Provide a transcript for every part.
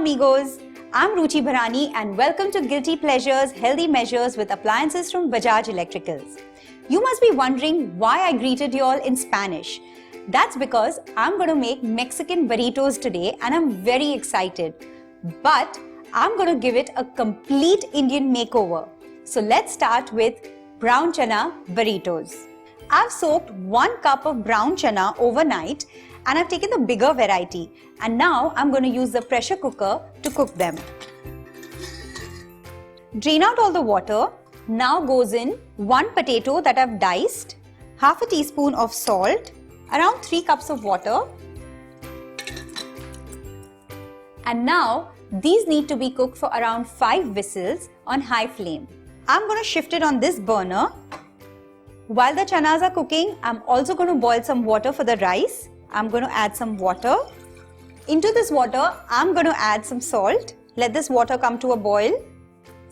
amigos. I'm Ruchi Bharani and welcome to Guilty Pleasures, Healthy Measures with Appliances from Bajaj Electricals. You must be wondering why I greeted you all in Spanish. That's because I'm going to make Mexican burritos today and I'm very excited. But I'm going to give it a complete Indian makeover. So let's start with brown chana burritos. I've soaked 1 cup of brown chana overnight and I've taken the bigger variety. And now I'm going to use the pressure cooker to cook them. Drain out all the water. Now goes in 1 potato that I've diced, half a teaspoon of salt, around 3 cups of water. And now these need to be cooked for around 5 whistles on high flame. I'm going to shift it on this burner. While the chanas are cooking, I'm also going to boil some water for the rice. I'm going to add some water. Into this water, I'm going to add some salt. Let this water come to a boil.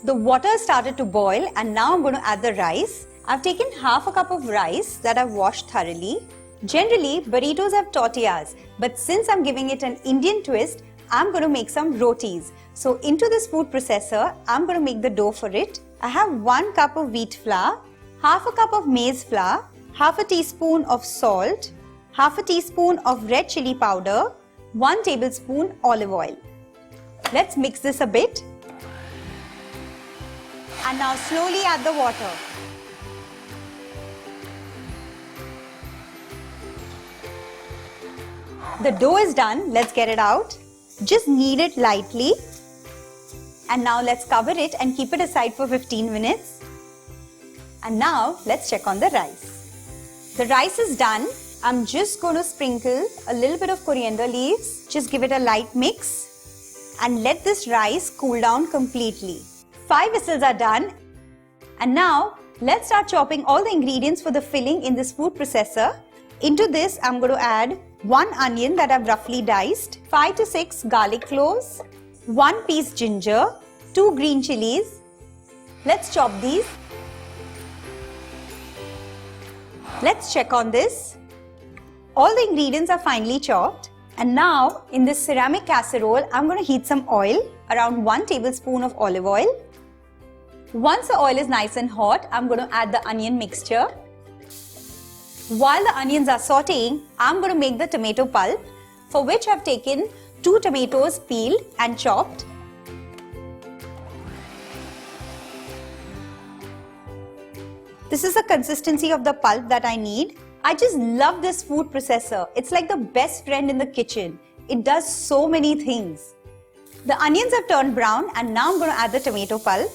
The water has started to boil and now I'm going to add the rice. I've taken half a cup of rice that I've washed thoroughly. Generally, burritos have tortillas, but since I'm giving it an Indian twist, I'm going to make some rotis. So into this food processor, I'm going to make the dough for it. I have 1 cup of wheat flour, half a cup of maize flour, half a teaspoon of salt, half a teaspoon of red chili powder, 1 tablespoon olive oil. Let's mix this a bit. And now slowly add the water. The dough is done. Let's get it out. Just knead it lightly. And now let's cover it and keep it aside for 15 minutes. And now let's check on the rice. The rice is done. I'm just going to sprinkle a little bit of coriander leaves. Just give it a light mix. And let this rice cool down completely. 5 whistles are done. And now let's start chopping all the ingredients for the filling in this food processor. Into this, I'm going to add 1 onion that I've roughly diced, 5 to 6 garlic cloves, 1 piece ginger, 2 green chilies. Let's chop these. Let's check on this. All the ingredients are finely chopped. And now in this ceramic casserole, I'm going to heat some oil, around 1 tablespoon of olive oil. Once the oil is nice and hot, I'm going to add the onion mixture. While the onions are sauteing, I'm going to make the tomato pulp, for which I've taken 2 tomatoes peeled and chopped. This is the consistency of the pulp that I need. I just love this food processor. It's like the best friend in the kitchen. It does so many things. The onions have turned brown and now I'm going to add the tomato pulp.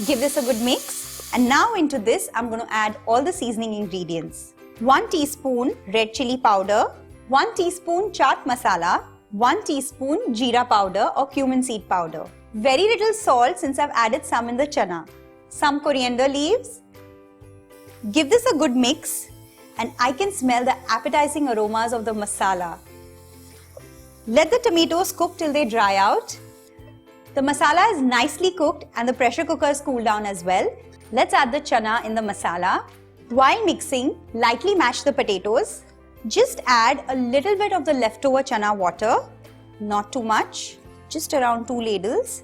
Give this a good mix. And now into this, I'm going to add all the seasoning ingredients. 1 teaspoon red chili powder, 1 teaspoon chaat masala, 1 teaspoon jeera powder or cumin seed powder. Very little salt since I've added some in the chana. Some coriander leaves. Give this a good mix and I can smell the appetizing aromas of the masala. Let the tomatoes cook till they dry out. The masala is nicely cooked and the pressure cooker is cooled down as well. Let's add the chana in the masala. While mixing, lightly mash the potatoes. Just add a little bit of the leftover chana water. Not too much, just around 2 ladles.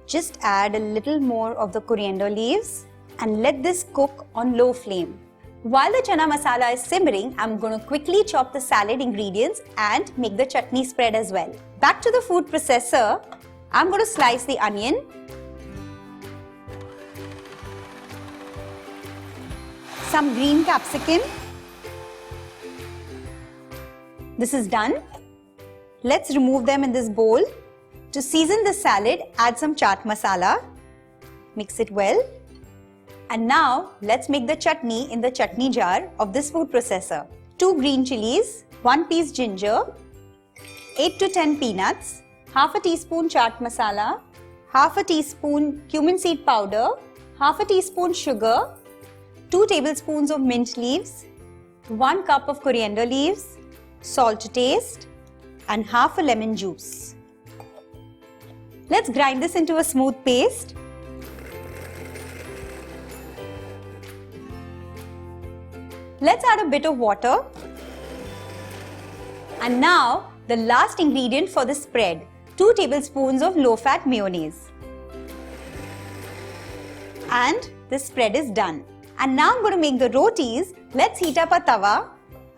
Just add a little more of the coriander leaves and let this cook on low flame. While the chana masala is simmering, I'm going to quickly chop the salad ingredients and make the chutney spread as well. Back to the food processor, I'm going to slice the onion. Some green capsicum. This is done. Let's remove them in this bowl. To season the salad, add some chaat masala. Mix it well. And now let's make the chutney in the chutney jar of this food processor. 2 green chilies, 1 piece ginger, 8 to 10 peanuts, half a teaspoon chaat masala, half a teaspoon cumin seed powder, half a teaspoon sugar, 2 tablespoons of mint leaves, 1 cup of coriander leaves, salt to taste, and half a lemon juice. Let's grind this into a smooth paste. Let's add a bit of water. And now The last ingredient for the spread, 2 tablespoons of low-fat mayonnaise. And this spread is done. And now I'm going to make the rotis. Let's heat up a tawa.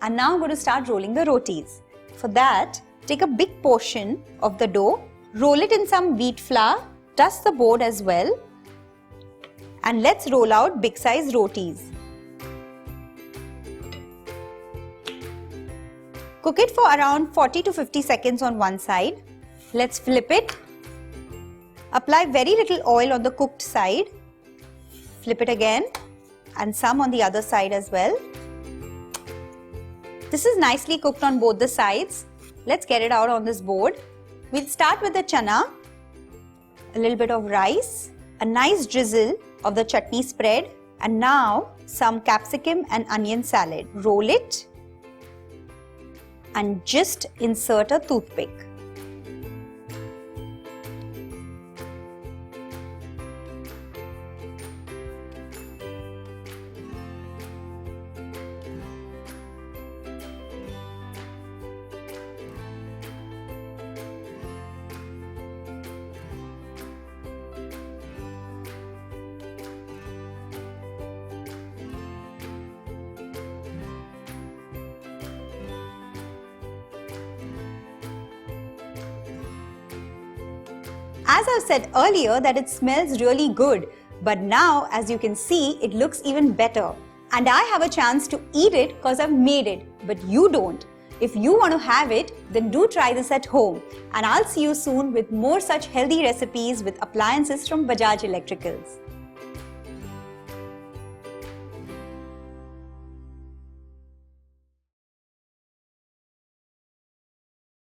And now I'm going to start rolling the rotis. For that, take a big portion of the dough, roll it in some wheat flour, dust the board as well. And let's roll out big size rotis. Cook it for around 40 to 50 seconds on one side. Let's flip it. Apply very little oil on the cooked side. Flip it again and some on the other side as well. This is nicely cooked on both the sides. Let's get it out on this board. We'll start with the chana, a little bit of rice, a nice drizzle of the chutney spread, and now some capsicum and onion salad. Roll it and just insert a toothpick. As I've said earlier that it smells really good, but now as you can see it looks even better. And I have a chance to eat it because I've made it, but you don't. If you want to have it, then do try this at home. And I'll see you soon with more such healthy recipes with appliances from Bajaj Electricals.